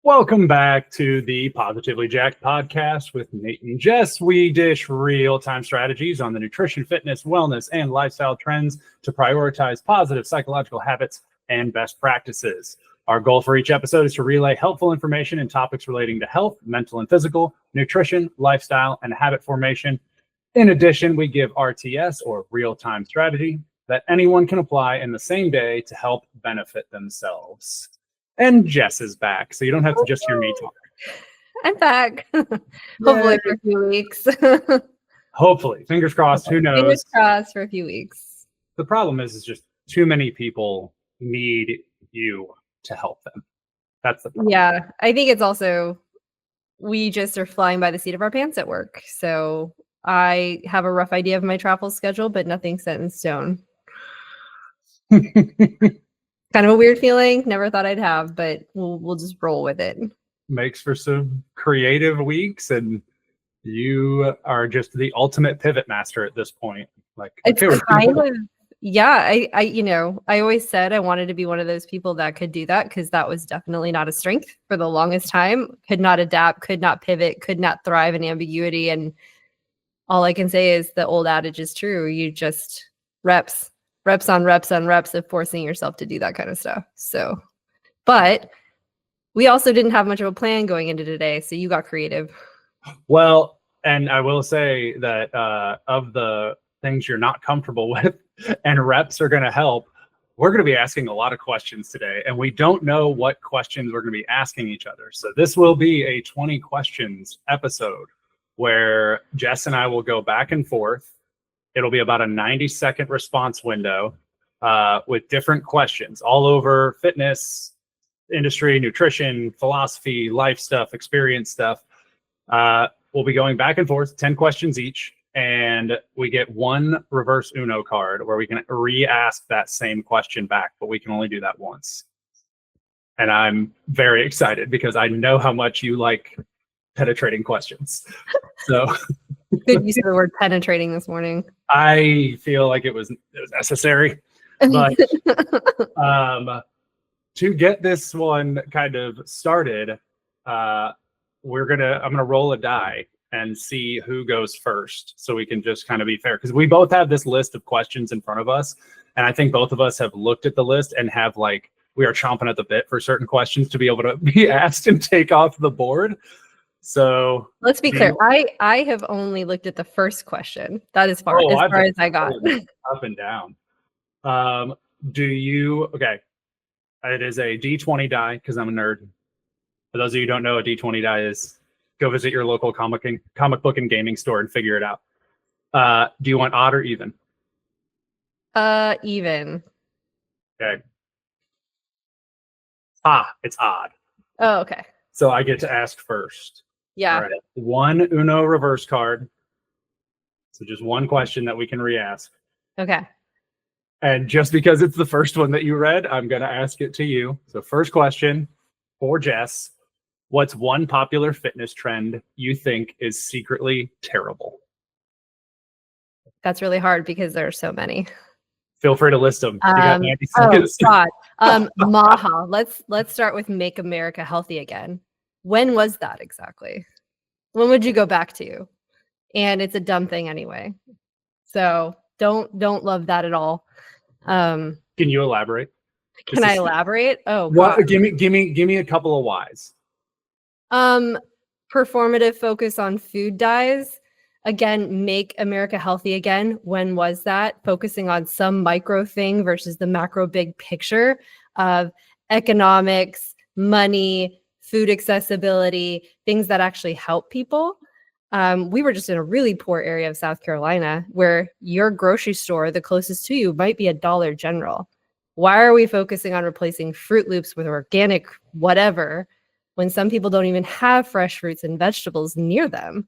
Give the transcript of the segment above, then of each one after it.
Welcome back to the Positively Jacked podcast with Nate and Jess. We dish real-time strategies on the nutrition, fitness, wellness, and lifestyle trends to prioritize positive psychological habits and best practices. Our goal for each episode is to relay helpful information and topics relating to health, mental and physical, nutrition, lifestyle, and habit formation. In addition, we give RTS, or real-time strategy, that anyone can apply in the same day to help benefit themselves. And Jess is back, so you don't have to just hear me talk. I'm back. Hopefully for a few weeks. Hopefully. Fingers crossed. Who knows? Fingers crossed for a few weeks. The problem is just too many people need you to help them. That's the problem. Yeah. I think it's also, we just are flying by the seat of our pants at work. So I have a rough idea of my travel schedule, but nothing set in stone. Kind of a weird feeling. Never thought I'd have, but we'll just roll with it. Makes for some creative weeks, and you are just the ultimate pivot master at this point. Like, it's kind of, yeah. I always said I wanted to be one of those people that could do that because that was definitely not a strength for the longest time. Could not adapt, could not pivot, could not thrive in ambiguity. And all I can say is the old adage is true. You just reps on reps of forcing yourself to do that kind of stuff. So, but we also didn't have much of a plan going into today. So you got creative. Well, and I will say that of the things you're not comfortable with and reps are going to help, we're going to be asking a lot of questions today, and we don't know what questions we're going to be asking each other. So this will be a 20 questions episode where Jess and I will go back and forth. It'll be about a 90-second response window with different questions all over fitness, industry, nutrition, philosophy, life stuff, experience stuff. We'll be going back and forth, 10 questions each, and we get one reverse Uno card where we can re-ask that same question back, but we can only do that once. And I'm very excited because I know how much you like penetrating questions. So... Good use of the word penetrating this morning. I feel like it was necessary, but to get this one kind of started, I'm gonna roll a die and see who goes first, so we can just kind of be fair, because we both have this list of questions in front of us, and I think both of us have looked at the list and have we are chomping at the bit for certain questions to be able to be asked and take off the board. So let's be clear. I have only looked at the first question. That is as far as I got. Up and down. Okay. It is a D20 die because I'm a nerd. For those of you who don't know what a D20 die is, go visit your local comic book and gaming store and figure it out. Do you want odd or even? Even. Okay. It's odd. Oh, okay. So I get to ask first. Yeah. All right. One Uno reverse card. So just one question that we can re-ask. Okay. And just because it's the first one that you read, I'm going to ask it to you. So first question for Jess. What's one popular fitness trend you think is secretly terrible? That's really hard because there are so many. Feel free to list them. You got 90 seconds. Oh, God. MAHA. Let's start with Make America Healthy Again. When was that exactly? When would you go back to? And it's a dumb thing anyway. So don't love that at all. Can you elaborate? Can I elaborate? Oh, what? Give me a couple of whys. Performative focus on food dyes. Again, Make America Healthy Again. When was that? Focusing on some micro thing versus the macro big picture of economics, money, food accessibility, things that actually help people. We were just in a really poor area of South Carolina where your grocery store, the closest to you, might be a Dollar General. Why are we focusing on replacing Fruit Loops with organic whatever when some people don't even have fresh fruits and vegetables near them?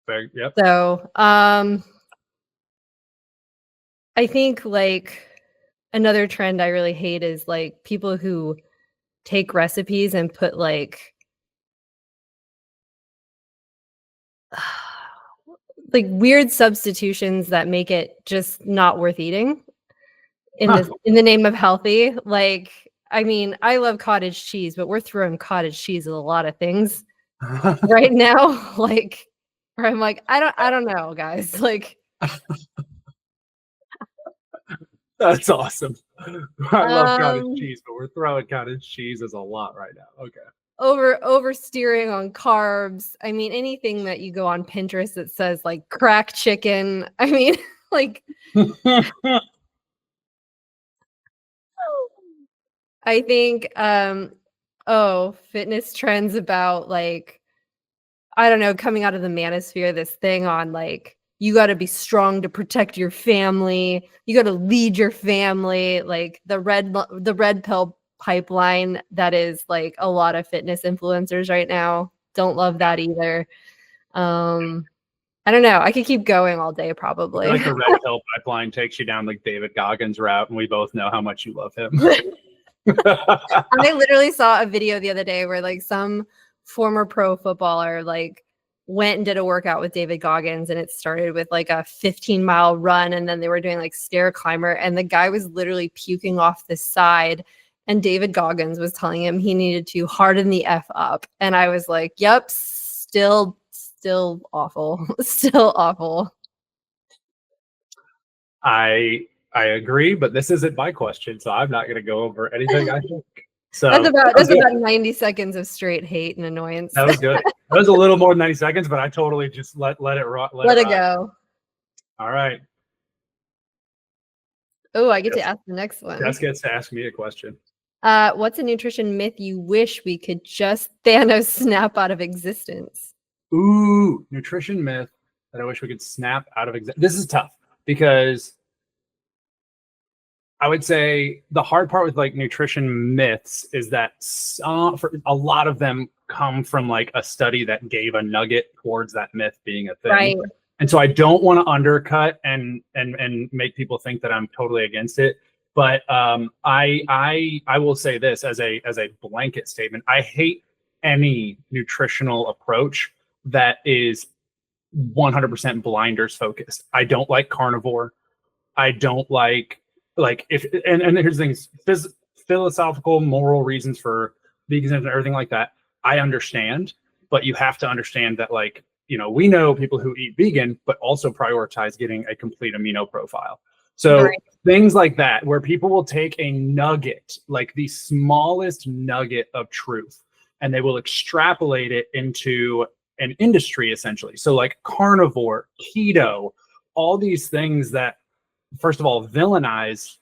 Yep. So I think another trend I really hate is people who take recipes and put weird substitutions that make it just not worth eating in the name of healthy. I mean, I love cottage cheese, but we're throwing cottage cheese at a lot of things right now. Like, where I'm like, I don't know, guys. Like, That's awesome. I love cottage um, cheese, but we're throwing cottage cheese as a lot right now. Okay. oversteering on carbs. I mean, anything that you go on Pinterest that says like crack chicken. I mean, like, I think, fitness trends about like, I don't know, coming out of the manosphere, this thing on like, you got to be strong to protect your family. You got to lead your family. Like the red pill pipeline that is like a lot of fitness influencers right now. Don't love that either. I don't know. I could keep going all day I probably. feel like the red pill pipeline takes you down like David Goggins route, and we both know how much you love him. I literally saw a video the other day where like some former pro footballer like went and did a workout with David Goggins, and it started with like a 15-mile run, and then they were doing like stair climber, and the guy was literally puking off the side, and David Goggins was telling him he needed to harden the F up. And I was like, yep, still awful. Still awful. I agree, but this isn't my question, so I'm not going to go over anything I think. So That's about 90 seconds of straight hate and annoyance. that was good. That was a little more than 90 seconds, but I totally just let it rot. Let it go. All right. Oh, I get to ask the next one. Jess gets to ask me a question. What's a nutrition myth you wish we could just Thanos snap out of existence? Ooh, nutrition myth that I wish we could snap out of existence. This is tough because I would say the hard part with like nutrition myths is that for a lot of them come from like a study that gave a nugget towards that myth being a thing. Right. And so I don't want to undercut and make people think that I'm totally against it. But I will say this as a blanket statement. I hate any nutritional approach that is 100% blinders focused. I don't like carnivore. I don't like if and here's the things, philosophical, moral reasons for veganism and everything like that. I understand, but you have to understand that like, you know, we know people who eat vegan, but also prioritize getting a complete amino profile. So Right. things like that, where people will take a nugget, like the smallest nugget of truth, and they will extrapolate it into an industry essentially. So like carnivore, keto, all these things that, first of all, villainize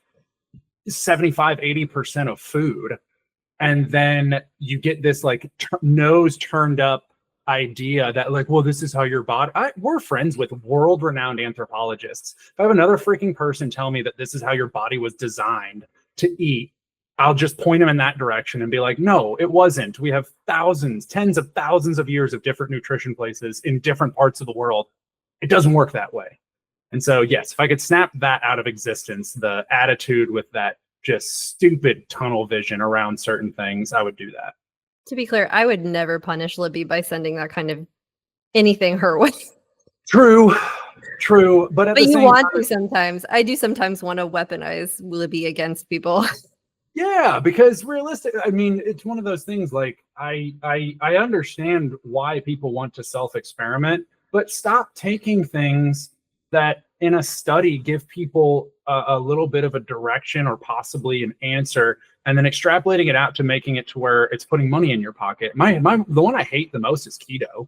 75-80% of food. And then you get this like nose turned up idea that like, well, this is how your body, we're friends with world-renowned anthropologists. If I have another freaking person tell me that this is how your body was designed to eat, I'll just point them in that direction and be like, no, it wasn't. We have thousands, tens of thousands of years of different nutrition places in different parts of the world. It doesn't work that way. And so, yes, if I could snap that out of existence, the attitude with that just stupid tunnel vision around certain things, I would do that. To be clear, I would never punish Libby by sending that kind of anything her way. True. But at But the you same want time, to sometimes. I do sometimes want to weaponize Libby against people. yeah, because realistic, I mean, it's one of those things like I understand why people want to self-experiment, but stop taking things that in a study give people a little bit of a direction or possibly an answer, and then extrapolating it out to making it to where it's putting money in your pocket. The one I hate the most is keto,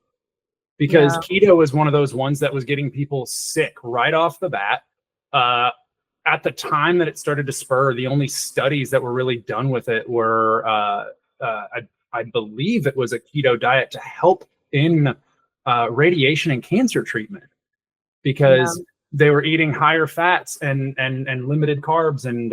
because keto is one of those ones that was getting people sick right off the bat. At the time that it started to spur, the only studies that were really done with it were, I believe it was a keto diet to help in radiation and cancer treatment, because they were eating higher fats and limited carbs, and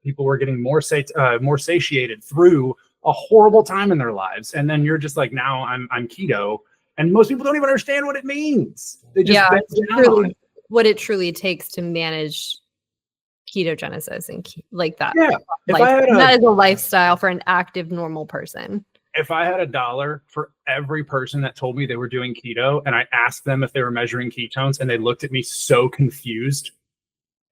people were getting more satiated through a horrible time in their lives. And then you're just like, now I'm keto, and most people don't even understand what it means. They just what it truly takes to manage ketogenesis and like that. Yeah, that is a lifestyle for an active, normal person. If I had $1 for every person that told me they were doing keto, and I asked them if they were measuring ketones, and they looked at me so confused,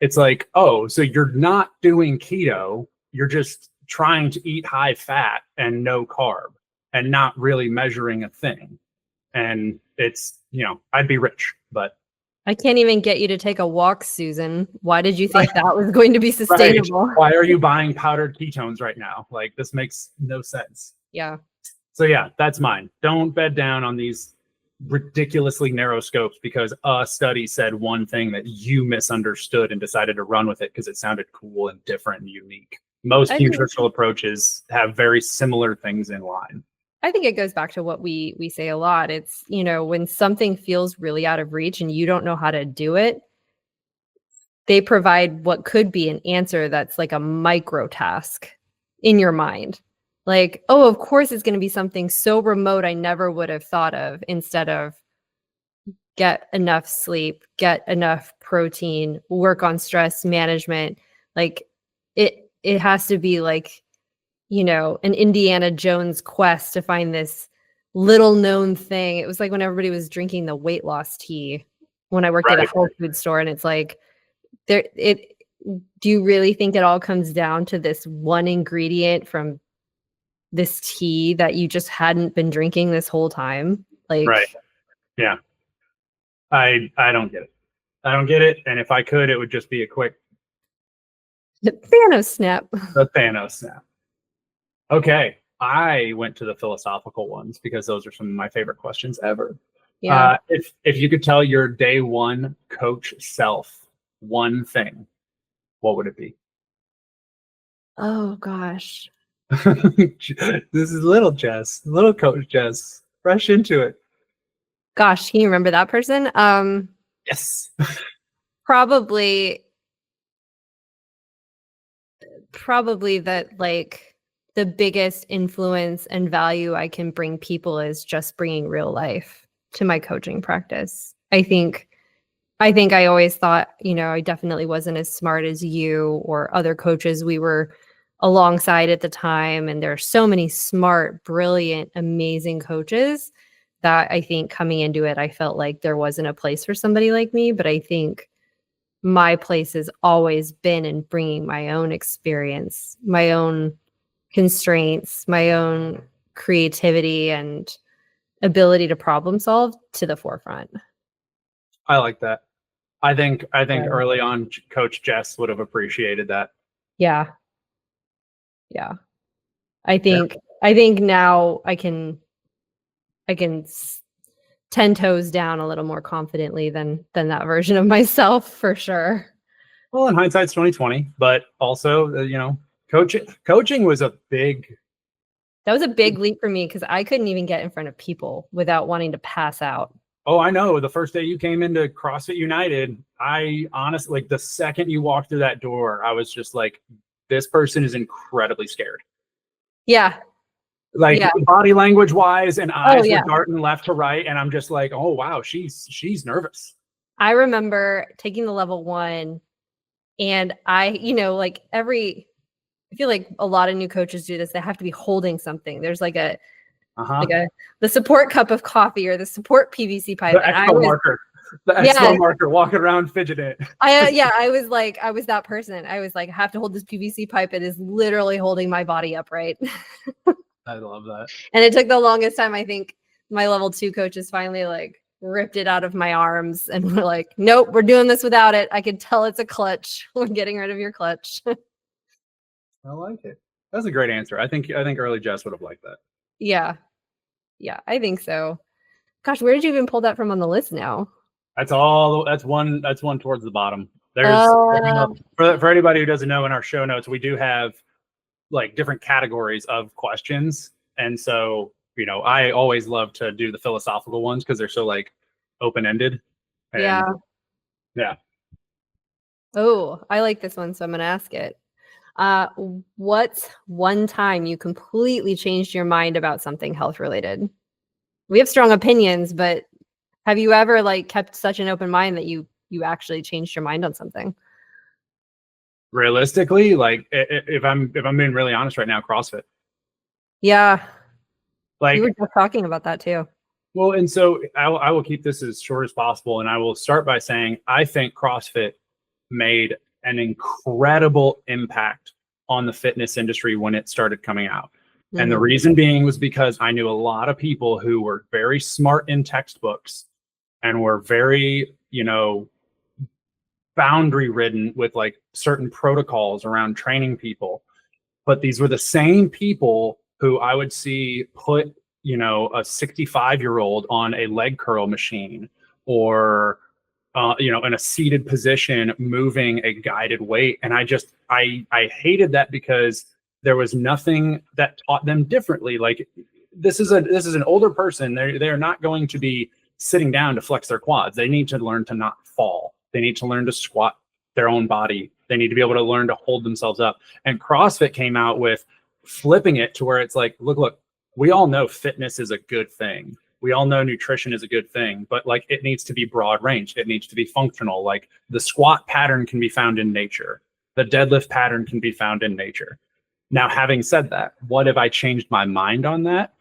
it's like, oh, so you're not doing keto, you're just trying to eat high fat and no carb and not really measuring a thing. And it's, I'd be rich, but I can't even get you to take a walk, Susan. Why did you think that was going to be sustainable? Right. Why are you buying powdered ketones right now? Like, this makes no sense. Yeah. So yeah, that's mine. Don't bed down on these ridiculously narrow scopes because a study said one thing that you misunderstood and decided to run with it because it sounded cool and different and unique. Most nutritional approaches have very similar things in line. I think it goes back to what we say a lot. It's, when something feels really out of reach and you don't know how to do it, they provide what could be an answer that's like a micro task in your mind. Like, oh, of course it's going to be something so remote I never would have thought of, instead of get enough sleep, get enough protein, work on stress management. Like it has to be like, an Indiana Jones quest to find this little known thing. It was like when everybody was drinking the weight loss tea when I worked at a health food store, and it's like, do you really think it all comes down to this one ingredient from this tea that you just hadn't been drinking this whole time? Like, right. Yeah. I don't get it. I don't get it. And if I could, it would just be a quick Thanos snap. The Thanos snap. Okay. I went to the philosophical ones because those are some of my favorite questions ever. Yeah. If you could tell your day one coach self one thing, what would it be? Oh gosh. This is little coach Jess, fresh into it. Gosh, can you remember that person? Yes. Probably that, like, the biggest influence and value I can bring people is just bringing real life to my coaching practice. I think I always thought, I definitely wasn't as smart as you or other coaches we were alongside at the time. And there are so many smart, brilliant, amazing coaches that I think coming into it, I felt like there wasn't a place for somebody like me. But I think my place has always been in bringing my own experience, my own constraints, my own creativity and ability to problem solve to the forefront. I like that. I think early on, Coach Jess would have appreciated that. Yeah. Yeah. I think now I can 10 toes down a little more confidently than that version of myself, for sure. Well, in hindsight's 2020, but also, coaching was a big. That was a big leap for me because I couldn't even get in front of people without wanting to pass out. Oh, I know. The first day you came into CrossFit United, I honestly, like, the second you walked through that door, I was just like, this person is incredibly scared. Yeah. Like, body language wise, and eyes were darting left to right. And I'm just like, oh, wow, she's nervous. I remember taking the level 1, and I feel like a lot of new coaches do this. They have to be holding something. There's like the support cup of coffee or the support PVC pipe. The expo marker walking around fidgeting. I was that person. I was like, I have to hold this PVC pipe. It is literally holding my body upright. I love that. And it took the longest time. I think my level 2 coaches finally like ripped it out of my arms and were like, nope, we're doing this without it. I could tell it's a clutch. We're getting rid of your clutch. I like it. That's a great answer. I think early Jess would have liked that. Yeah, I think so. Gosh, where did you even pull that from on the list now? That's one towards the bottom. There's for anybody who doesn't know, in our show notes, we do have like different categories of questions. And so, I always love to do the philosophical ones because they're so like open-ended. Yeah. Oh, I like this one, so I'm going to ask it. What's one time you completely changed your mind about something health related? We have strong opinions, but have you ever like kept such an open mind that you actually changed your mind on something? Realistically, like if I'm being really honest right now, CrossFit. Yeah. Like, you were just talking about that too. Well, and so I will keep this as short as possible. And I will start by saying, I think CrossFit made an incredible impact on the fitness industry when it started coming out. Mhm. And the reason being was because I knew a lot of people who were very smart in textbooks and were very, boundary ridden with like certain protocols around training people. But these were the same people who I would see put, a 65-year-old on a leg curl machine or, in a seated position, moving a guided weight. And I hated that because there was nothing that taught them differently. Like this is an older person. They're not going to be sitting down to flex their quads. They need to learn to not fall. They need to learn to squat their own body. They need to be able to learn to hold themselves up. And CrossFit came out with flipping it to where it's like, look, we all know fitness is a good thing. We all know nutrition is a good thing, but like it needs to be broad range. It needs to be functional. Like the squat pattern can be found in nature. The deadlift pattern can be found in nature. Now, having said that, what have I changed my mind on that?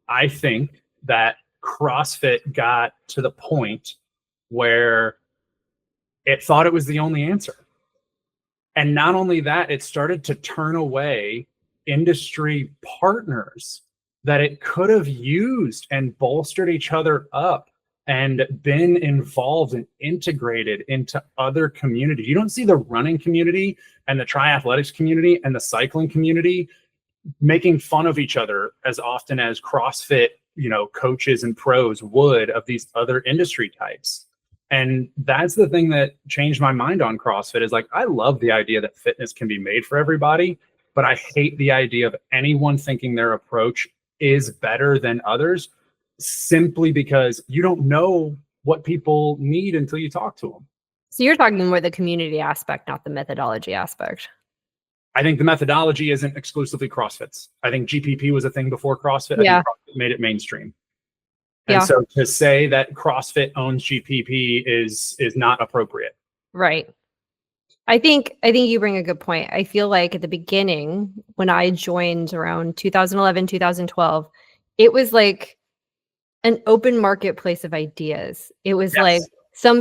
I think that CrossFit got to the point where it thought it was the only answer. And not only that, it started to turn away industry partners that it could have used and bolstered each other up and been involved and integrated into other communities. You don't see the running community and the triathletics community and the cycling community making fun of each other as often as CrossFit, coaches and pros would of these other industry types. And that's the thing that changed my mind on CrossFit is like, I love the idea that fitness can be made for everybody, but I hate the idea of anyone thinking their approach is better than others simply because you don't know what people need until you talk to them. So you're talking more the community aspect, not the methodology aspect. I think the methodology isn't exclusively CrossFit's. I think GPP was a thing before CrossFit. Yeah. I think CrossFit made it mainstream. And so to say that CrossFit owns GPP is not appropriate. Right. I think you bring a good point. I feel like at the beginning, when I joined around 2011, 2012, it was like an open marketplace of ideas. It was like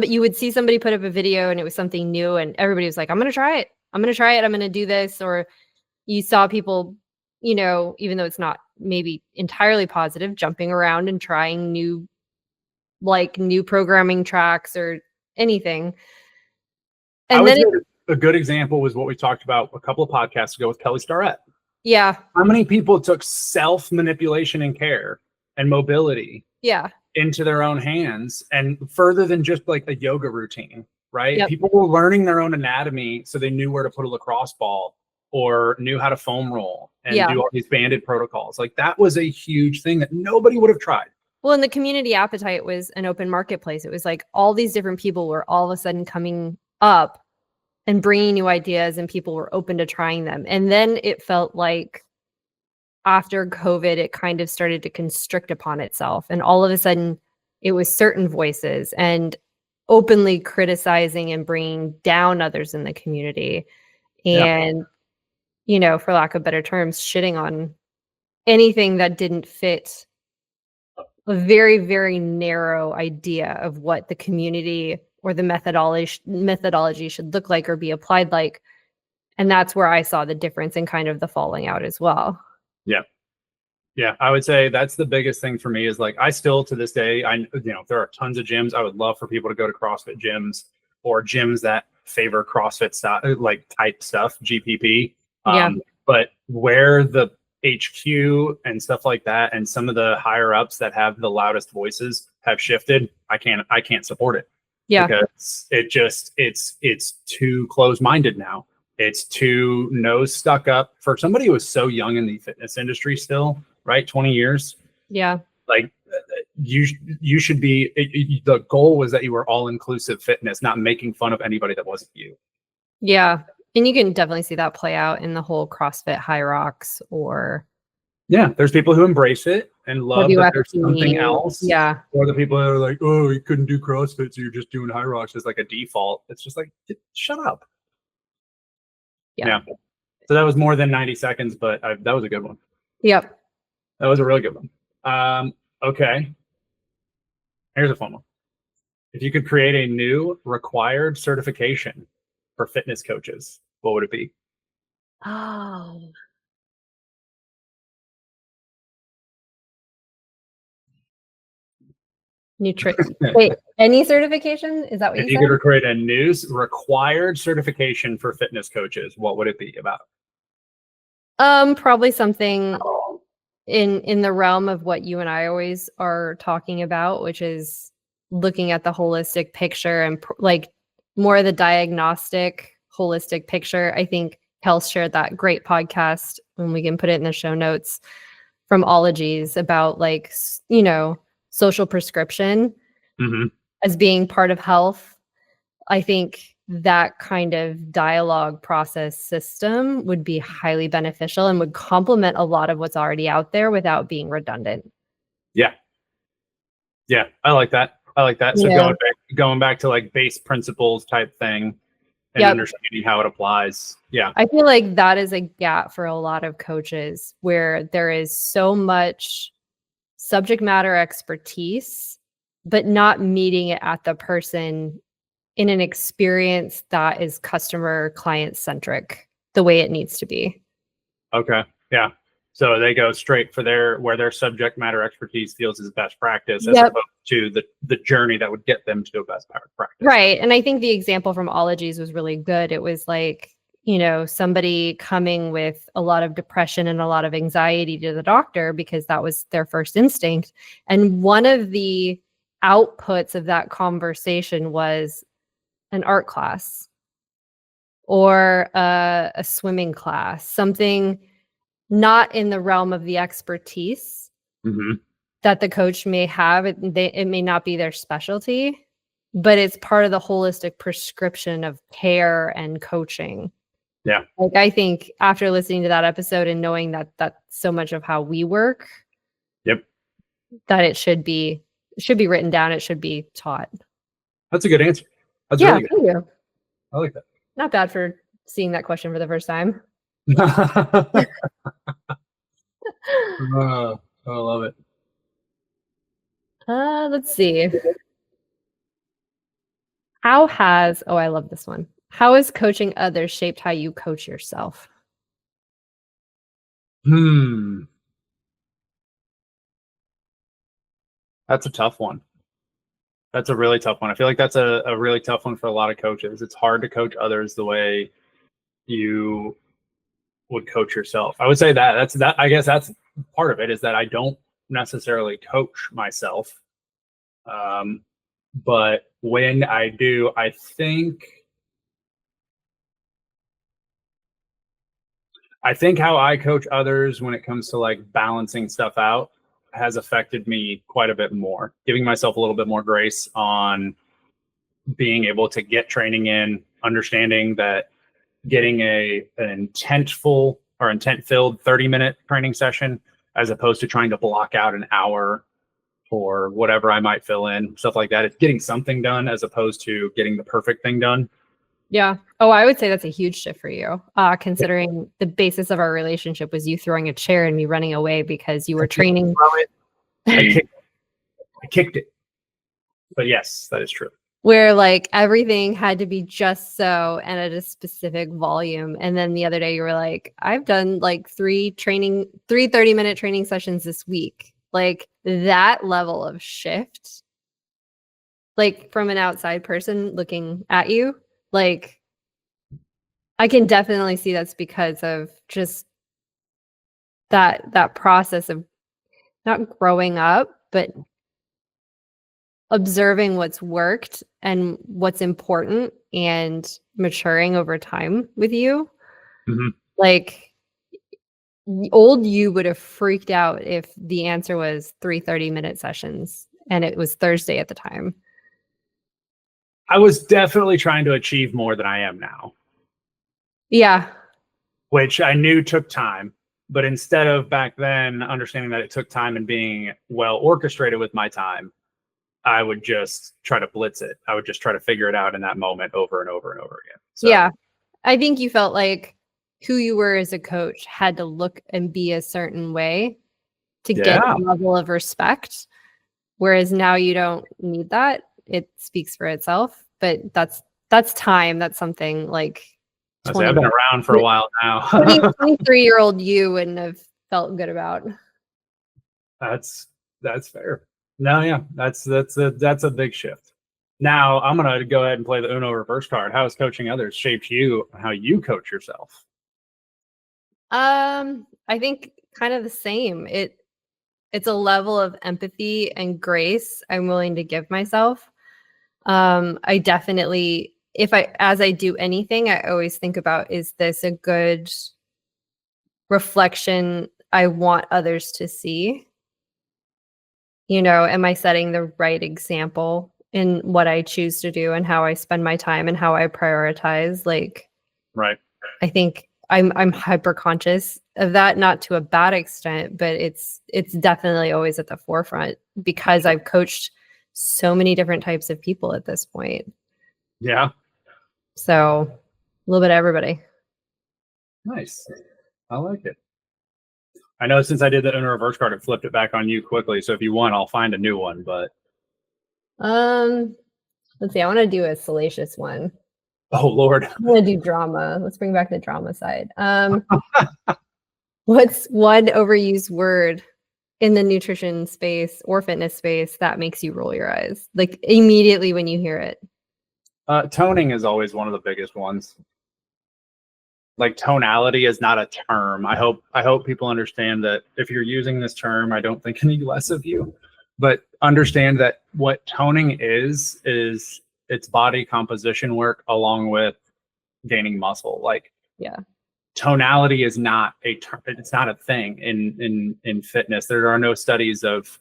you would see somebody put up a video and it was something new and everybody was like, I'm going to try it. I'm going to do this. Or you saw people, even though it's not maybe entirely positive, jumping around and trying new programming tracks or anything. And then a good example was what we talked about a couple of podcasts ago with Kelly Starrett. Yeah. How many people took self-manipulation and care and mobility into their own hands and further than just like a yoga routine, right? Yep. People were learning their own anatomy so they knew where to put a lacrosse ball or knew how to foam roll and do all these banded protocols. Like that was a huge thing that nobody would have tried. Well, and the community appetite was an open marketplace. It was like all these different people were all of a sudden coming up and bringing new ideas and people were open to trying them. And then it felt like after COVID, it kind of started to constrict upon itself. And all of a sudden it was certain voices and openly criticizing and bringing down others in the community. And, for lack of better terms, shitting on anything that didn't fit a very, very narrow idea of what the community or the methodology should look like or be applied like. And that's where I saw the difference in kind of the falling out as well. Yeah, I would say that's the biggest thing for me is like, I still to this day, there are tons of gyms. I would love for people to go to CrossFit gyms or gyms that favor CrossFit type stuff, GPP. But where the HQ and stuff like that, and some of the higher ups that have the loudest voices have shifted, I can't support it. Because it's too closed-minded now. It's too nose stuck up for somebody who is so young in the fitness industry still, right? 20 years. Yeah. Like you should be, the goal was that you were all inclusive fitness, not making fun of anybody that wasn't you. Yeah. And you can definitely see that play out in the whole CrossFit High Rocks or. Yeah. There's people who embrace it and love that there's something else. Yeah. Or the people that are like, oh, you couldn't do CrossFit, so you're just doing High Rocks as like a default. It's just like, shut up. Yeah. So that was more than 90 seconds, but that was a good one. Yep. That was a really good one. Okay. Here's a fun one. If you could create a new required certification for fitness coaches, what would it be? Oh, nutrition. Wait, any certification? Is that what If you you said? could create a new required certification for fitness coaches, what would it be about? Probably something in the realm of what you and I always are talking about, which is looking at the holistic picture and like more of the diagnostic holistic picture. I think Kels shared that great podcast, and we can put it in the show notes, from Ologies about like social prescription Hmm. as being part of health. I think that kind of dialogue process system would be highly beneficial and would complement a lot of what's already out there without being redundant. Yeah. Yeah. I like that. I like that. So Yeah. going back to like base principles type thing and Yep. understanding how it applies. Yeah. I feel like that is a gap for a lot of coaches where there is so much subject matter expertise, but not meeting it at the person in an experience that is customer client centric the way it needs to be. Okay. Yeah. So they go straight for where their subject matter expertise feels is best practice, as Yep. opposed to the journey that would get them to a best practice. Right. And I think the example from Ologies was really good. It was like, somebody coming with a lot of depression and a lot of anxiety to the doctor because that was their first instinct. And one of the outputs of that conversation was an art class or a swimming class, something not in the realm of the expertise Mm-hmm. that the coach may have. It may not be their specialty, but it's part of the holistic prescription of care and coaching. Yeah. Like, I think after listening to that episode and knowing that that's so much of how we work, Yep. that it should be written down. It should be taught. That's a good answer. That's Yeah, really good. thank you. I like that. Not bad for seeing that question for the first time. I love it. Let's see. I love this one. How has coaching others shaped how you coach yourself? That's a tough one. That's a really tough one. I feel like that's a really tough one for a lot of coaches. It's hard to coach others the way you would coach yourself. I would say that I guess that's part of it, is that I don't necessarily coach myself. But when I do, I think how I coach others when it comes to like balancing stuff out has affected me quite a bit more, giving myself a little bit more grace on being able to get training in, understanding that getting an intent-filled 30-minute training session, as opposed to trying to block out an hour for whatever I might fill in, stuff like that. It's getting something done as opposed to getting the perfect thing done. Yeah. Oh, I would say that's a huge shift for you, considering the basis of our relationship was you throwing a chair and me running away because you were training. I kicked it. But yes, that is true. Where like everything had to be just so and at a specific volume. And then the other day you were like, I've done like three 30-minute training sessions this week. Like that level of shift, like from an outside person looking at you, like I can definitely see that's because of just that process of not growing up, but observing what's worked and what's important and maturing over time with you. Mm-hmm. Like old you would have freaked out if the answer was 3 30-minute sessions and it was Thursday at the time. I was definitely trying to achieve more than I am now. Yeah. Which I knew took time. But instead of back then understanding that it took time and being well orchestrated with my time, I would just try to blitz it. I would just try to figure it out in that moment over and over and over again. So, yeah. I think you felt like who you were as a coach had to look and be a certain way to get a level of respect. Whereas now you don't need that. It speaks for itself. But that's time. That's something like I've been around for a while now. 23-year-old you wouldn't have felt good about. That's fair. No, yeah, that's a big shift. Now I'm gonna go ahead and play the Uno reverse card. How has coaching others shaped you? How you coach yourself? I think kind of the same. It's a level of empathy and grace I'm willing to give myself. I definitely, as I do anything, I always think about, is this a good reflection I want others to see? Am I setting the right example in what I choose to do and how I spend my time and how I prioritize? Like, right. I think I'm hyper conscious of that, not to a bad extent, but it's definitely always at the forefront because I've coached so many different types of people at this point. Yeah. So a little bit of everybody. Nice. I like it. I know since I did the Uno reverse card, it flipped it back on you quickly. So if you want, I'll find a new one. But let's see. I want to do a salacious one. Oh Lord. I'm gonna do drama. Let's bring back the drama side. What's one overused word in the nutrition space or fitness space that makes you roll your eyes, like immediately when you hear it? Toning is always one of the biggest ones. Like, tonality is not a term. I hope people understand that if you're using this term, I don't think any less of you, but understand that what toning is it's body composition work along with gaining muscle. Like, yeah, tonality is not a term. It's not a thing in fitness. There are no studies of,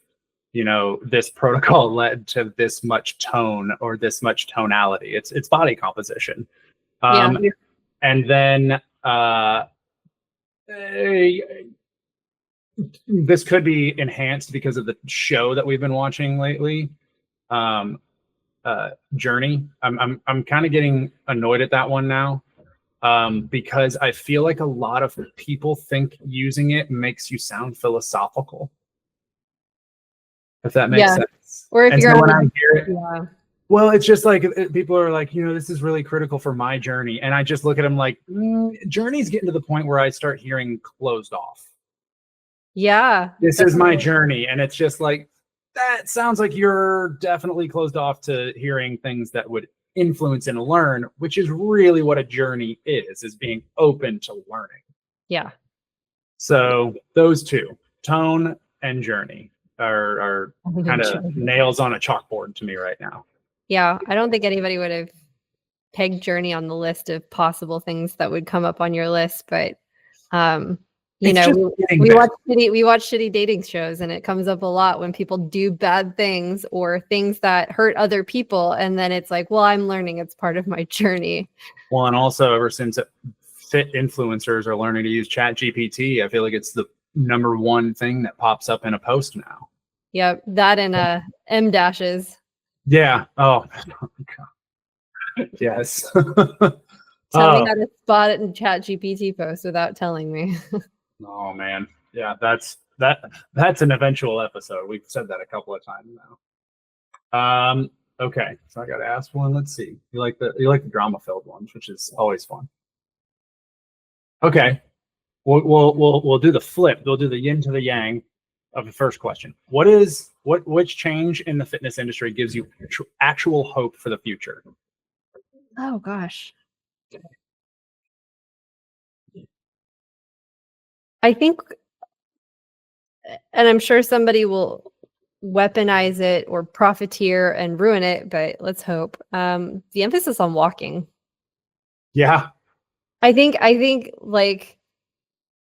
this protocol led to this much tone or this much tonality. It's body composition. Yeah. And then this could be enhanced because of the show that we've been watching lately, Journey. I'm kind of getting annoyed at that one now, because I feel like a lot of people think using it makes you sound philosophical, if that makes sense. Or if when I hear it, yeah. Well, it's just like people are like, this is really critical for my journey. And I just look at them like, journey's getting to the point where I start hearing closed off. Yeah. This is my journey. And it's just like, that sounds like you're definitely closed off to hearing things that would influence and learn, which is really what a journey is being open to learning. Yeah. So those two, tone and journey, are kind of nails on a chalkboard to me right now. Yeah, I don't think anybody would have pegged journey on the list of possible things that would come up on your list, but we watch shitty dating shows, and it comes up a lot when people do bad things or things that hurt other people, and then it's like, well, I'm learning, it's part of my journey. Well, and also ever since fit influencers are learning to use ChatGPT, I feel like it's the number one thing that pops up in a post now. Yep, that and M dashes. Yeah. Oh, God. Yes. Tell me how to spot it in ChatGPT posts without telling me. Oh man, yeah, that's an eventual episode. We've said that a couple of times now. Okay, so I got to ask one. Let's see. You like the drama filled ones, which is always fun. Okay, we'll do the flip. We'll do the yin to the yang of the first question. Which change in the fitness industry gives you actual hope for the future? Oh gosh. I think, and I'm sure somebody will weaponize it or profiteer and ruin it, but let's hope. The emphasis on walking. Yeah. I think like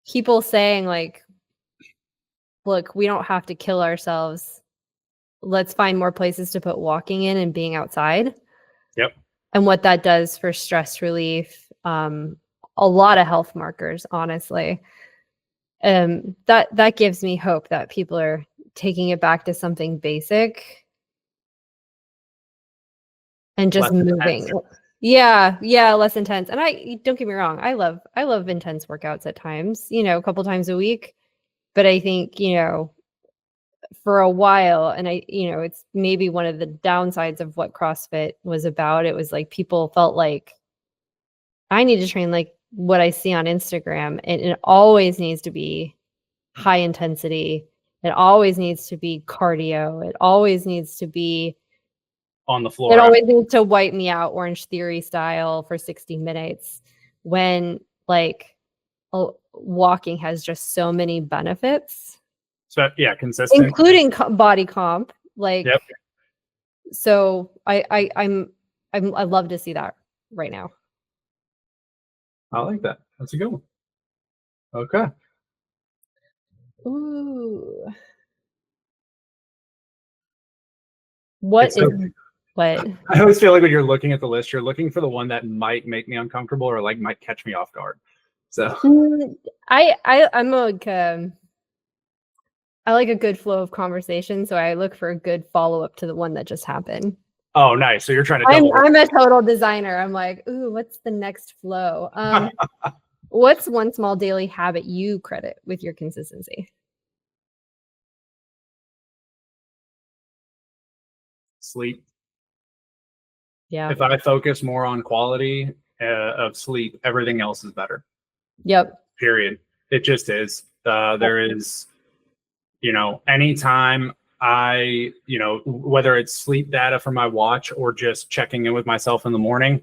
people saying like, look, we don't have to kill ourselves. Let's find more places to put walking in and being outside. Yep. And what that does for stress relief, a lot of health markers, honestly. That gives me hope that people are taking it back to something basic and just moving. Yeah, less intense. And I don't get me wrong, I love intense workouts at times, a couple times a week. But I think, for a while, and it's maybe one of the downsides of what CrossFit was about. It was like people felt like I need to train like what I see on Instagram, and it always needs to be high intensity. It always needs to be cardio. It always needs to be on the floor. It always needs to wipe me out, Orange Theory style, for 60 minutes. When like walking has just so many benefits. So yeah, consistent, including body comp. Like, yep. So I love to see that right now. I like that. That's a good one. Okay. Ooh. What? I always feel like when you're looking at the list, you're looking for the one that might make me uncomfortable or like might catch me off guard. So I'm like I like a good flow of conversation, so I look for a good follow-up to the one that just happened. Oh, nice. So you're trying to I'm a total designer. I'm like, ooh, what's the next flow? What's one small daily habit you credit with your consistency? Sleep. Yeah. If I focus more on quality of sleep, everything else is better. Yep. Period. It just is. There is, anytime I, whether it's sleep data from my watch or just checking in with myself in the morning,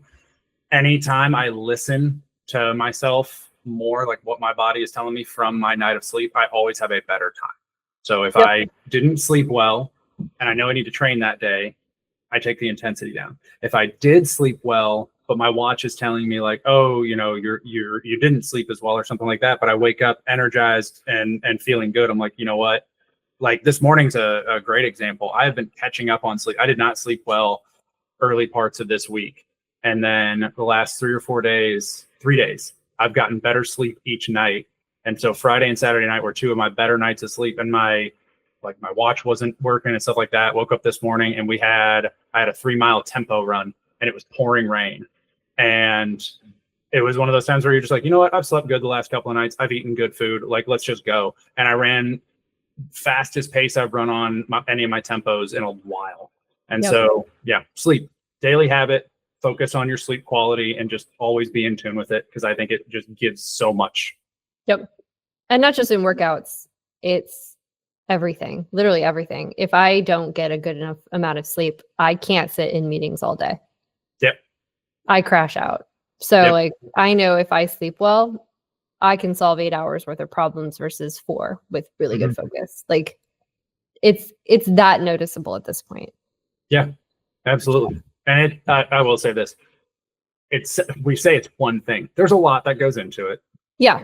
anytime I listen to myself more, like what my body is telling me from my night of sleep, I always have a better time. So if I didn't sleep well and I know I need to train that day, I take the intensity down. If I did sleep well, but my watch is telling me like, oh, you didn't sleep as well or something like that, but I wake up energized and feeling good, I'm like, you know what? Like this morning's a great example. I have been catching up on sleep. I did not sleep well early parts of this week. And then the last 3 days, I've gotten better sleep each night. And so Friday and Saturday night were two of my better nights of sleep. And my watch wasn't working and stuff like that. Woke up this morning and I had a 3-mile tempo run and it was pouring rain. And it was one of those times where you're just like, you know what? I've slept good the last couple of nights. I've eaten good food. Like, let's just go. And I ran fastest pace I've run on any of my tempos in a while. And so, yeah, sleep, daily habit, focus on your sleep quality and just always be in tune with it. Cause I think it just gives so much. Yep. And not just in workouts, it's everything, literally everything. If I don't get a good enough amount of sleep, I can't sit in meetings all day. Yep. I crash out. So like, I know if I sleep well, I can solve 8 hours worth of problems versus 4 with really good focus. Like it's that noticeable at this point. Yeah, absolutely. And I will say this, we say it's one thing. There's a lot that goes into it. Yeah.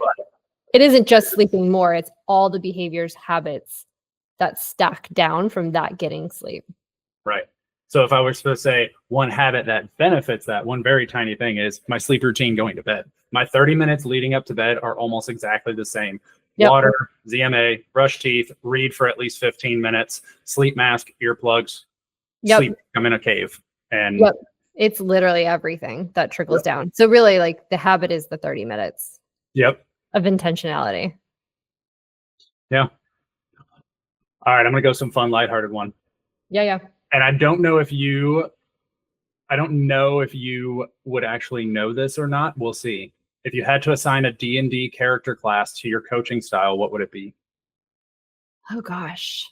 It isn't just sleeping more. It's all the behaviors, habits that stack down from that getting sleep. Right. So if I were supposed to say one habit that benefits that, one very tiny thing is my sleep routine going to bed. My 30 minutes leading up to bed are almost exactly the same. Water, ZMA, brush teeth, read for at least 15 minutes, sleep mask, earplugs, sleep. I'm in a cave. And it's literally everything that trickles down. So really like the habit is the 30 minutes of intentionality. Yeah. All right. I'm going to go some fun, lighthearted one. Yeah. And I don't know if you would actually know this or not. We'll see. If you had to assign a D&D character class to your coaching style, what would it be? Oh gosh.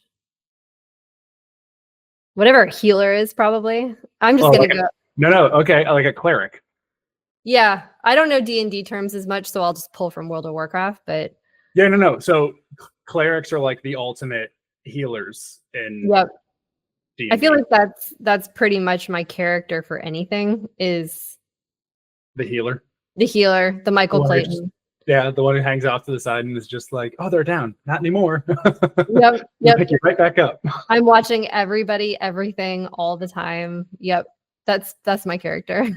Whatever a healer is, probably. I'm just going to go. No. Okay. Like a cleric. Yeah. I don't know D&D terms as much, so I'll just pull from World of Warcraft, but. Yeah, no. So clerics are like the ultimate healers in D&D. I feel like that's pretty much my character for anything is the healer. The healer, the Michael Clayton. The one who hangs off to the side and is just like, oh, they're down. Not anymore. Yep. Pick you right back up. I'm watching everybody, everything all the time. Yep. That's my character.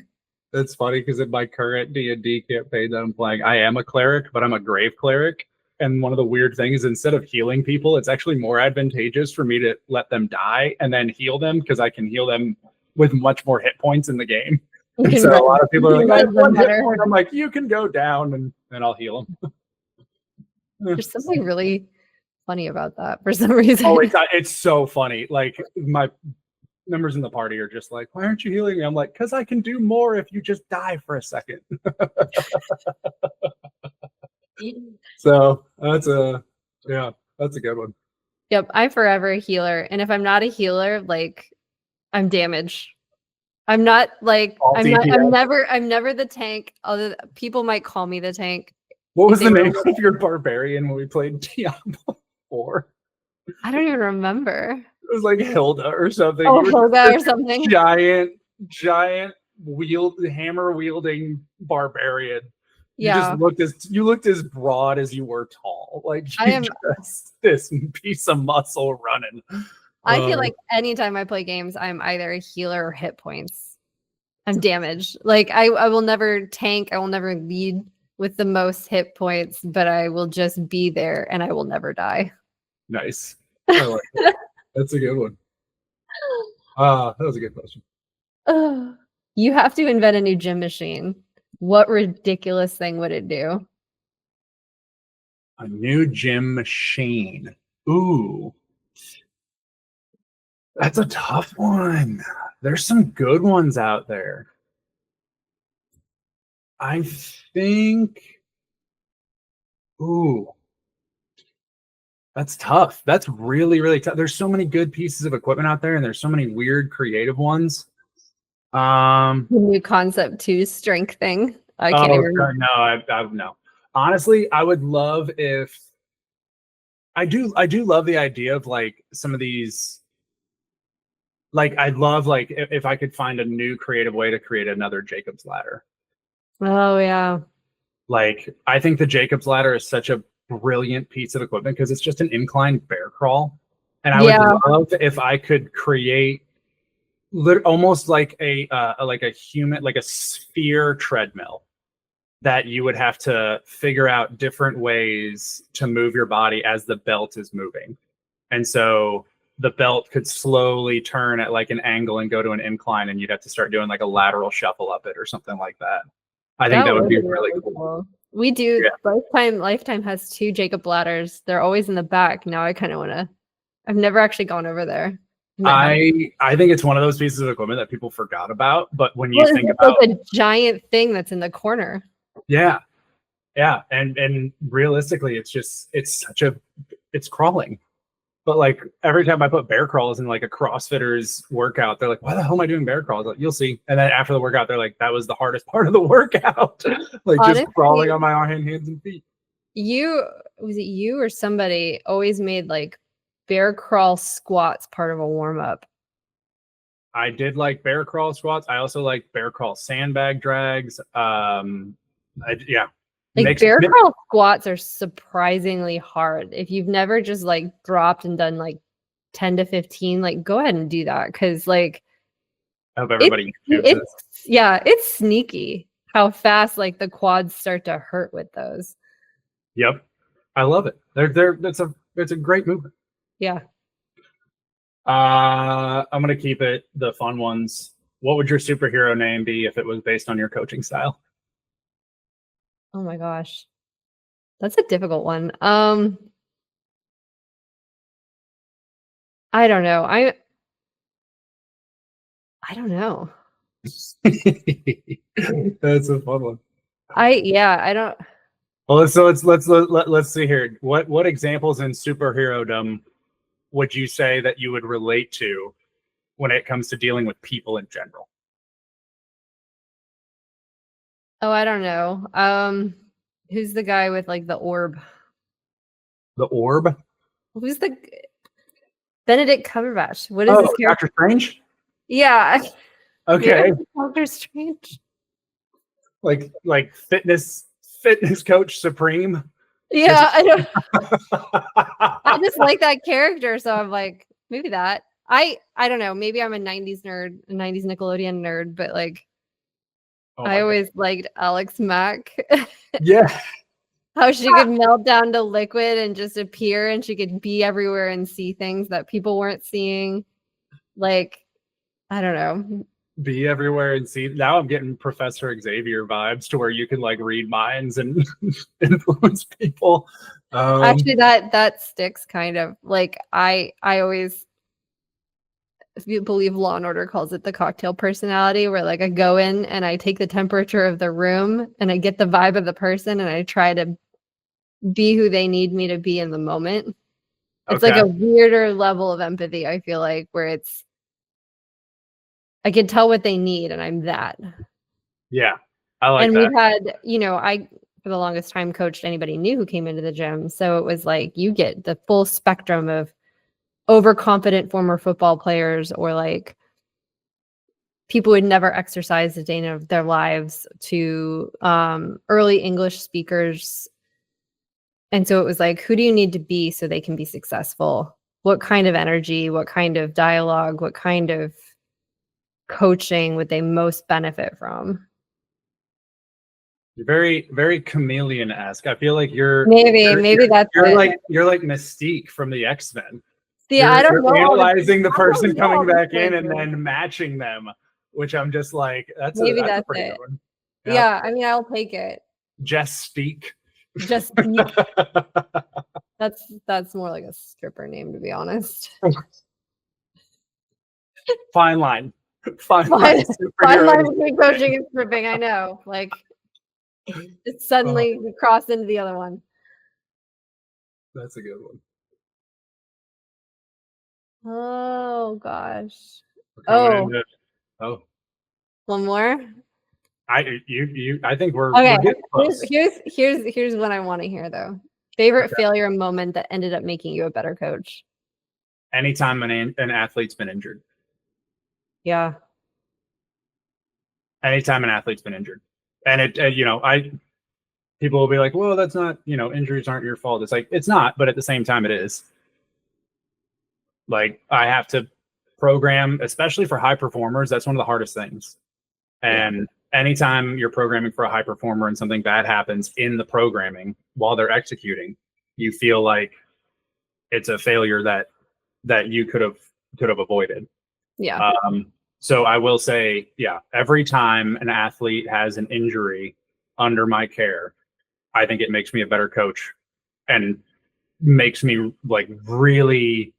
That's funny because in my current D&D campaign that I'm playing, I am a cleric, but I'm a grave cleric. And one of the weird things, instead of healing people, it's actually more advantageous for me to let them die and then heal them because I can heal them with much more hit points in the game. And so a lot of people are like, I have 1 hit point. I'm like, you can go down and I'll heal them. There's something really funny about that for some reason. Oh, it's so funny. Like members in the party are just like, why aren't you healing me? I'm like, because I can do more if you just die for a second. So that's a good one. Yep, I'm forever a healer. And if I'm not a healer, like I'm damaged. I'm not like All I'm not DPS. I'm never the tank. Other people might call me the tank. What if was they the were name looking- of your barbarian when we played Diablo 4? I don't even remember. It was like Hilda or something. Oh, You were Hilda or this something. giant hammer wielding barbarian. You just Yeah. looked as broad as you were tall. Like I you am just this piece of muscle running. I feel like anytime I play games, I'm either a healer or hit points. I'm damaged. Like I will never tank. I will never lead with the most hit points, but I will just be there and I will never die. Nice. I like that. That's a good one. That was a good question. You have to invent a new gym machine. What ridiculous thing would it do? A new gym machine. Ooh. That's a tough one. There's some good ones out there. I think. Ooh. That's tough. That's really, really tough. There's so many good pieces of equipment out there, and there's so many weird, creative ones. The new concept 2 strength thing. I can't even. No, I no. Honestly, I would love if I do love the idea of like some of these. Like I'd love like if I could find a new creative way to create another Jacob's ladder. Oh yeah. Like I think the Jacob's ladder is such a brilliant piece of equipment because it's just an incline bear crawl. And I would love if I could create almost like a human, like a sphere treadmill that you would have to figure out different ways to move your body as the belt is moving. And so the belt could slowly turn at like an angle and go to an incline, and you'd have to start doing like a lateral shuffle up it or something like that. I think that would be really cool. We do. Yeah. Lifetime has 2 Jacob ladders. They're always in the back. Now I kind of want to. I've never actually gone over there. I think it's one of those pieces of equipment that people forgot about. But when you think about like a giant thing that's in the corner. Yeah. Yeah. And realistically, it's crawling. But like every time I put bear crawls in like a CrossFitter's workout, they're like, why the hell am I doing bear crawls? Like, you'll see. And then after the workout, they're like, that was the hardest part of the workout. Like honestly, just crawling on my hands and feet. Was it you or somebody always made like bear crawl squats part of a warm up? I did like bear crawl squats. I also like bear crawl sandbag drags. Like bear crawl squats are surprisingly hard. If you've never just like dropped and done like 10 to 15, like go ahead and do that. Cause like I hope everybody it's sneaky how fast like the quads start to hurt with those. Yep. I love it. It's a great movement. Yeah. I'm gonna keep it the fun ones. What would your superhero name be if it was based on your coaching style? Oh my gosh. That's a difficult one. I don't know. I don't know. That's a fun one. I don't. Well, so let's see here. What examples in superhero-dom would you say that you would relate to when it comes to dealing with people in general? Oh, I don't know. Who's the guy with like the orb? The orb? Who's the Benedict Cumberbatch? What is his character? Doctor Strange? Yeah. Okay. Doctor Strange. Like fitness coach supreme. Yeah, I don't. I just like that character, so I'm like, maybe that. I don't know. Maybe I'm a 90s nerd, a 90s Nickelodeon nerd, but like I always liked Alex Mack. Yeah. How she could melt down to liquid and just appear, and she could be everywhere and see things that people weren't seeing. Like, I don't know. Be everywhere and see. Now I'm getting Professor Xavier vibes to where you can like read minds and influence people. Actually, that sticks kind of. Like I always if you believe Law and Order calls it the cocktail personality, where like I go in and I take the temperature of the room and I get the vibe of the person and I try to be who they need me to be in the moment. It's like Okay. a weirder level of empathy, I feel like, where it's I can tell what they need and I'm that. Yeah. I like And that. we've had, I for the longest time coached anybody new who came into the gym. So it was like you get the full spectrum of overconfident former football players or like people who had never exercised a day of their lives to early English speakers. And so it was like, who do you need to be so they can be successful? What kind of energy, what kind of dialogue, what kind of coaching would they most benefit from? Very, very chameleon-esque. I feel like you're Maybe that's you're it. you're like Mystique from the X-Men. See, I don't You're know. analyzing the person know all coming the back in and choices. then matching them, which I'm just like, that's Maybe a that's pretty it. good one. Yeah, I mean, I'll take it. Jess Speak. Just that's more like a stripper name, to be honest. Fine line. Fine Fine, line. fine line between coaching and stripping. I know. Like, just suddenly we crossed into the other one. That's a good one. Oh gosh. Oh, One more. I think we're Okay. getting close. Here's what I want to hear though. Favorite failure moment that ended up making you a better coach. Anytime an athlete's been injured. Yeah. Anytime an athlete's been injured, and people will be like, well, that's not, injuries aren't your fault. It's like, it's not, but at the same time it is. Like, I have to program, especially for high performers. That's one of the hardest things. And anytime you're programming for a high performer and something bad happens in the programming while they're executing, you feel like it's a failure that you could have avoided. Yeah. So I will say, yeah, every time an athlete has an injury under my care, I think it makes me a better coach and makes me like really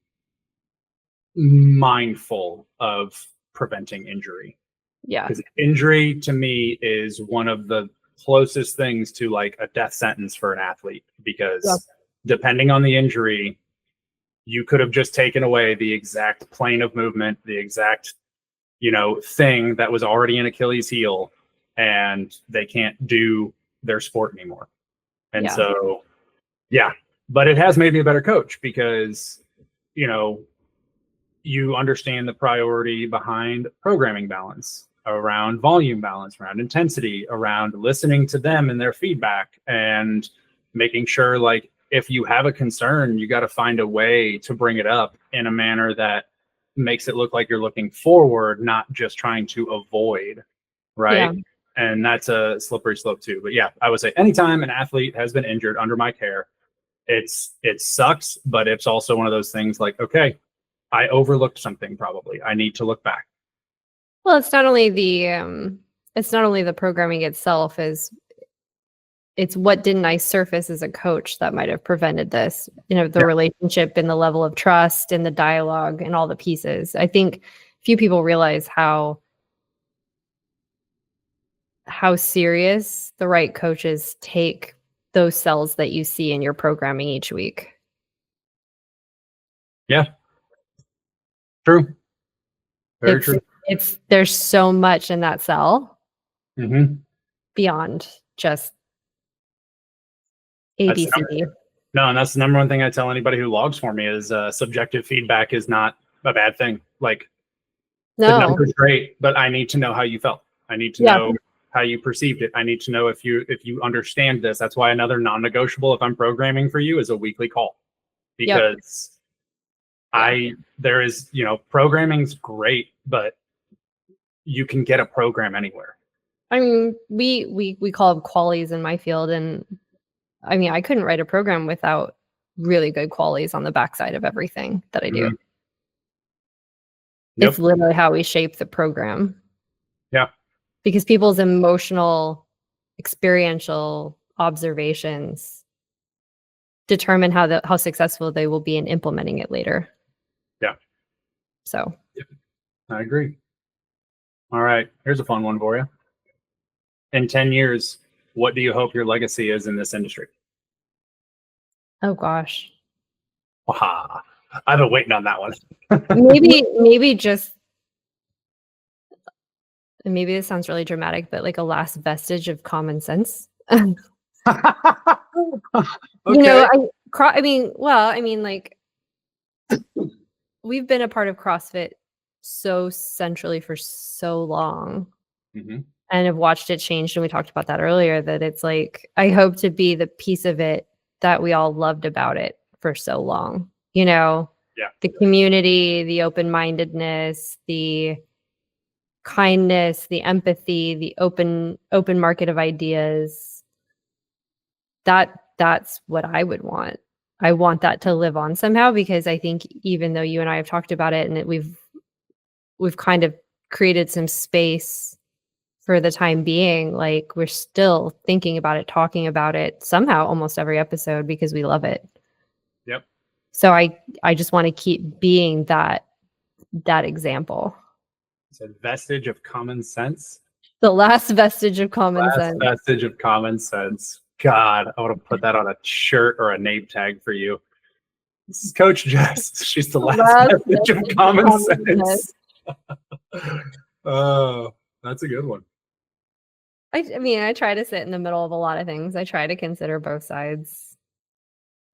mindful of preventing injury. Yeah. Because injury to me is one of the closest things to like a death sentence for an athlete, because depending on the injury, you could have just taken away the exact plane of movement, the exact, thing that was already in Achilles' heel, and they can't do their sport anymore. And so, yeah, but it has made me a better coach because, you understand the priority behind programming balance, around volume balance, around intensity, around listening to them and their feedback, and making sure, like, if you have a concern, you got to find a way to bring it up in a manner that makes it look like you're looking forward, not just trying to avoid, right? Yeah. And that's a slippery slope too. But yeah, I would say anytime an athlete has been injured under my care, it sucks, but it's also one of those things like, okay, I overlooked something, probably. I need to look back. Well, it's not only the programming itself, it's what didn't I surface as a coach that might have prevented this, the relationship and the level of trust and the dialogue and all the pieces. I think few people realize how serious the right coaches take those cells that you see in your programming each week. Yeah. True. Very true. There's so much in that cell beyond just ABCD. No, and that's the number one thing I tell anybody who logs for me is subjective feedback is not a bad thing. Like, the number's great, but I need to know how you felt. I need to know how you perceived it. I need to know if you understand this. That's why another non-negotiable, if I'm programming for you, is a weekly call, because there is, programming's great, but you can get a program anywhere. I mean, we call them qualies in my field, and I mean, I couldn't write a program without really good qualities on the backside of everything that I do. It's literally how we shape the program. Yeah. Because people's emotional, experiential observations determine how successful they will be in implementing it later. Yeah. So. I agree. All right, here's a fun one for you. In 10 years, what do you hope your legacy is in this industry? Oh gosh. Waha. I've been waiting on that one. Maybe just, maybe this sounds really dramatic, but like a last vestige of common sense. Okay. You know, I mean, like we've been a part of CrossFit so centrally for so long Mhm. and have watched it change. And we talked about that earlier, that it's like, I hope to be the piece of it that we all loved about it for so long. You know, Yeah. the community, the open-mindedness, the kindness, the empathy, the open market of ideas. That's what I would want. I want that to live on somehow, because I think even though you and I have talked about it and we've kind of created some space for the time being, like we're still thinking about it, talking about it somehow almost every episode because we love it. Yep. So I just want to keep being that example. It's a vestige of common sense. The last vestige of common sense. Vestige of common sense. God, I want to put that on a shirt or a name tag for you. This is Coach Jess. She's the last vestige of common sense. Oh, that's a good one. I mean, I try to sit in the middle of a lot of things. I try to consider both sides.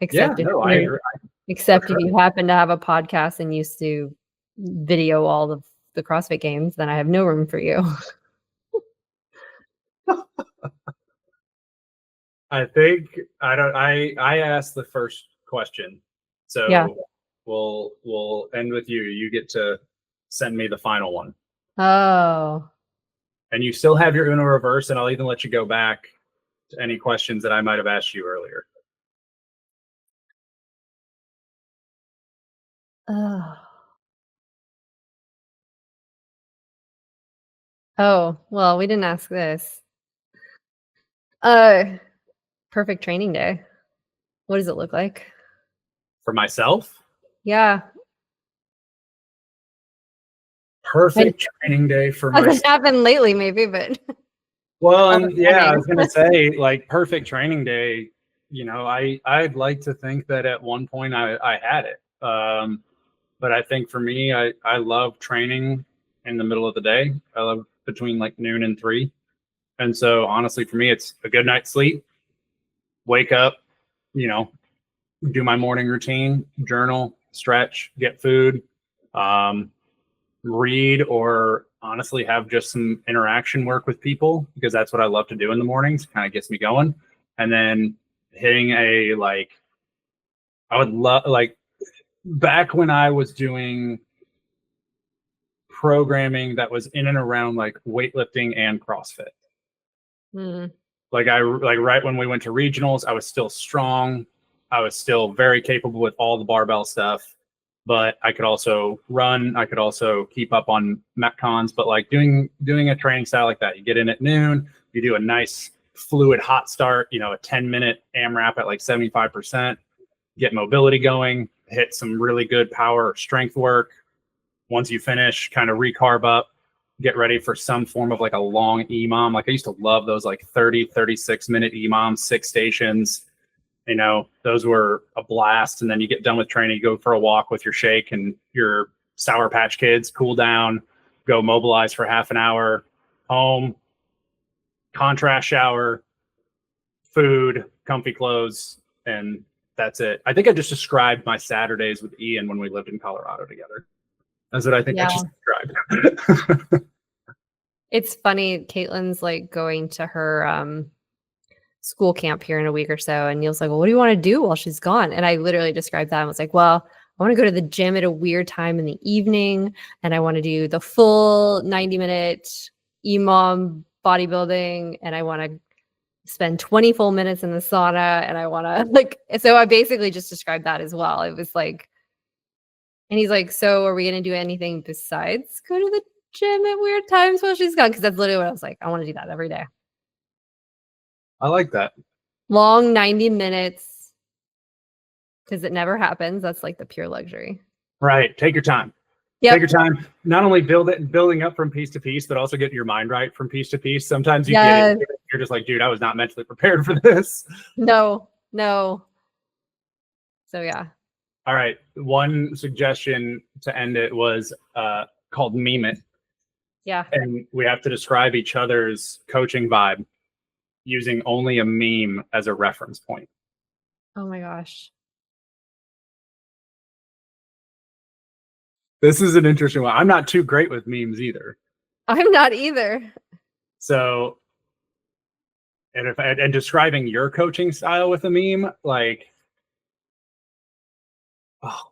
Except I agree. Except if you happen to have a podcast and used to video all of the CrossFit games, then I have no room for you. I think I asked the first question. So Yeah. we'll end with you. You get to send me the final one. Oh. And you still have your Uno reverse, and I'll even let you go back to any questions that I might have asked you earlier. Oh, well, we didn't ask this. Perfect training day. What does it look like? For myself? Yeah. Perfect training day for myself. Hasn't happened lately, maybe, but well, and yeah, I was gonna say, like, perfect training day, you know, I'd like to think that at one point I had it. But I think for me, I love training in the middle of the day. I love between like noon and 3. And so honestly, for me, it's a good night's sleep, wake up, you know, do my morning routine, journal, stretch, get food, read, or honestly have just some interaction work with people, because that's what I love to do in the mornings. Kind of gets me going. And then hitting a, like, I would love, like, back when I was doing programming that was in and around like weightlifting and CrossFit. Like right when we went to regionals, I was still strong. I was still very capable with all the barbell stuff, but I could also run. I could also keep up on metcons. But like doing a training style like that, you get in at noon, you do a nice fluid hot start, you know, a 10-minute AMRAP at like 75%, get mobility going, hit some really good power or strength work. Once you finish, kind of recarb up, get ready for some form of like a long EMOM. Like I used to love those like 30, 36-minute EMOMs, 6 stations. You know, those were a blast. And then you get done with training, you go for a walk with your shake and your Sour Patch Kids, cool down, go mobilize for half an hour, home, contrast shower, food, comfy clothes, and that's it. I think I just described my Saturdays with Ian when we lived in Colorado together. That's what I think I just described. It's funny. Caitlin's like going to her school camp here in a week or so. And Neil's like, well, what do you want to do while she's gone? And I literally described that. I was like, well, I want to go to the gym at a weird time in the evening. And I want to do the full 90-minute EMOM bodybuilding. And I want to spend 20 full minutes in the sauna. And I want to like, so I basically just described that as well. It was like, and he's like, so are we going to do anything besides go to the gym at weird times while she's gone? Because that's literally what I was like. I want to do that every day. I like that. Long 90 minutes, because it never happens. That's like the pure luxury. Right. Take your time. Take your time. Not only building up from piece to piece, but also getting your mind right from piece to piece. Sometimes you get it. You're just like, dude, I was not mentally prepared for this. No. So yeah. All right. One suggestion to end it was called Meme It. Yeah. And we have to describe each other's coaching vibe using only a meme as a reference point. Oh my gosh. This is an interesting one. I'm not too great with memes either. I'm not either. So, and describing your coaching style with a meme, like, oh,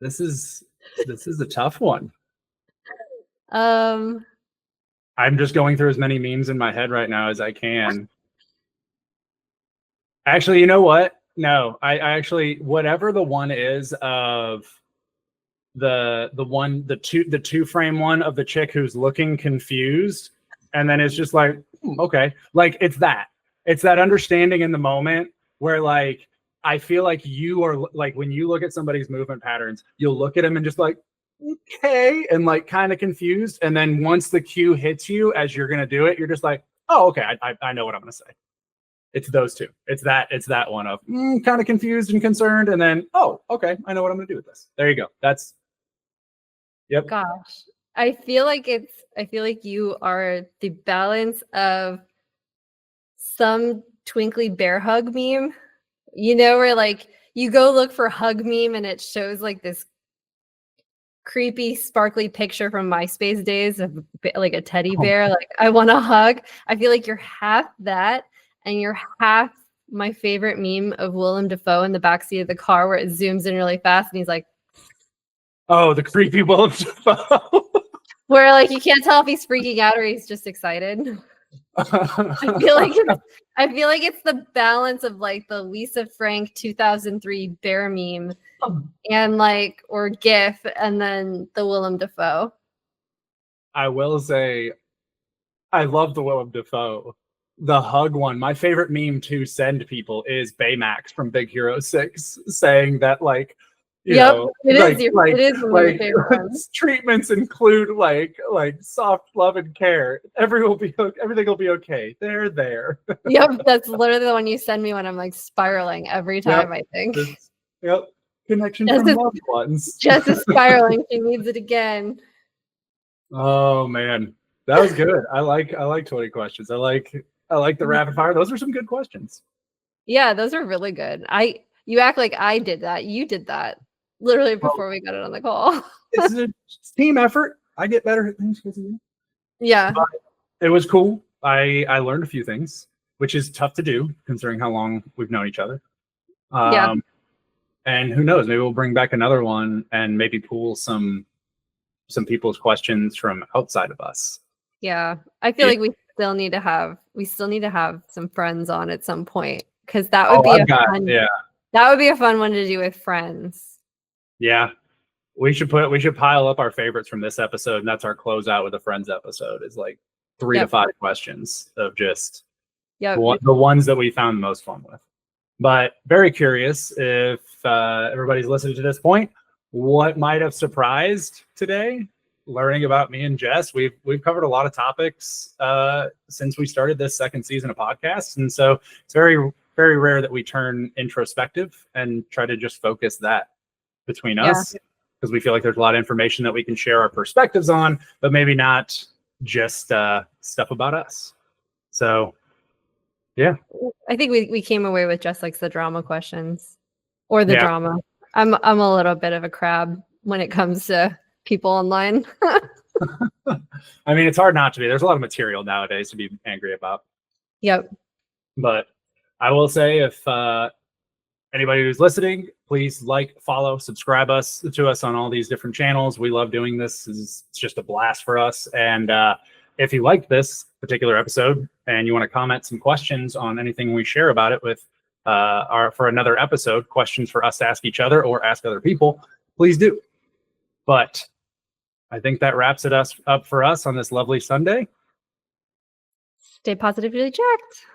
this is a tough one. I'm just going through as many memes in my head right now as I can. Actually, you know what? No, I actually, whatever the one is of the two frame one of the chick who's looking confused, and then it's just like, okay, like it's that understanding in the moment where like I feel like you are like when you look at somebody's movement patterns, you'll look at them and just like, okay, and like kind of confused, and then once the cue hits you as you're gonna do it, you're just like, oh, okay, I know what I'm gonna say. It's those two. It's that one of kind of confused and concerned, and then, oh, okay, I know what I'm gonna do with this. There you go. That's yep. Gosh. I feel like you are the balance of some twinkly bear hug meme, where like you go look for hug meme and it shows like this creepy sparkly picture from MySpace days of like a teddy bear, like I want to hug. I feel like you're half that and you're half my favorite meme of Willem Dafoe in the backseat of the car where it zooms in really fast and he's like, oh, the creepy Willem Dafoe. Where like you can't tell if he's freaking out or he's just excited. I feel like it's the balance of like the Lisa Frank 2003 bear meme and like or GIF and then the Willem Dafoe. I will say I love the Willem Dafoe. The hug one, my favorite meme to send people is Baymax from Big Hero 6 saying that like it is one of my favorite ones. Treatments include like soft love and care. Everything will be okay. They're there. Yep, that's literally the one you send me when I'm like spiraling every time. I think. Yep, connection from loved ones. Just is spiraling. She needs it again. Oh man, that was good. I like 20 questions. I like the rapid fire. Those are some good questions. Yeah, those are really good. You act like I did that. You did that. Literally before we got it on the call. It's a team effort. I get better at things because of you. Yeah. But it was cool. I learned a few things, which is tough to do considering how long we've known each other. Yeah. And who knows, maybe we'll bring back another one and maybe pool some people's questions from outside of us. Yeah. I feel like we still need to have some friends on at some point because that would that would be a fun one to do with friends. Yeah, we should pile up our favorites from this episode, and that's our closeout with a friends episode. Is like 3 to 5 questions of just the ones that we found the most fun with. But very curious if everybody's listening to this point, what might have surprised today, learning about me and Jess. We've covered a lot of topics since we started this second season of podcasts, and so it's very, very rare that we turn introspective and try to just focus that between us, because we feel like there's a lot of information that we can share our perspectives on, but maybe not just stuff about us. So yeah, I think we came away with just like the drama questions or the drama. I'm a little bit of a crab when it comes to people online. I mean, it's hard not to be. There's a lot of material nowadays to be angry about. Yep. But I will say, if anybody who's listening, please like, follow, subscribe to us on all these different channels. We love doing this. It's just a blast for us. And if you liked this particular episode and you want to comment some questions on anything we share about it with for another episode, questions for us to ask each other or ask other people, please do. But I think that wraps it up for us on this lovely Sunday. Stay positively jacked.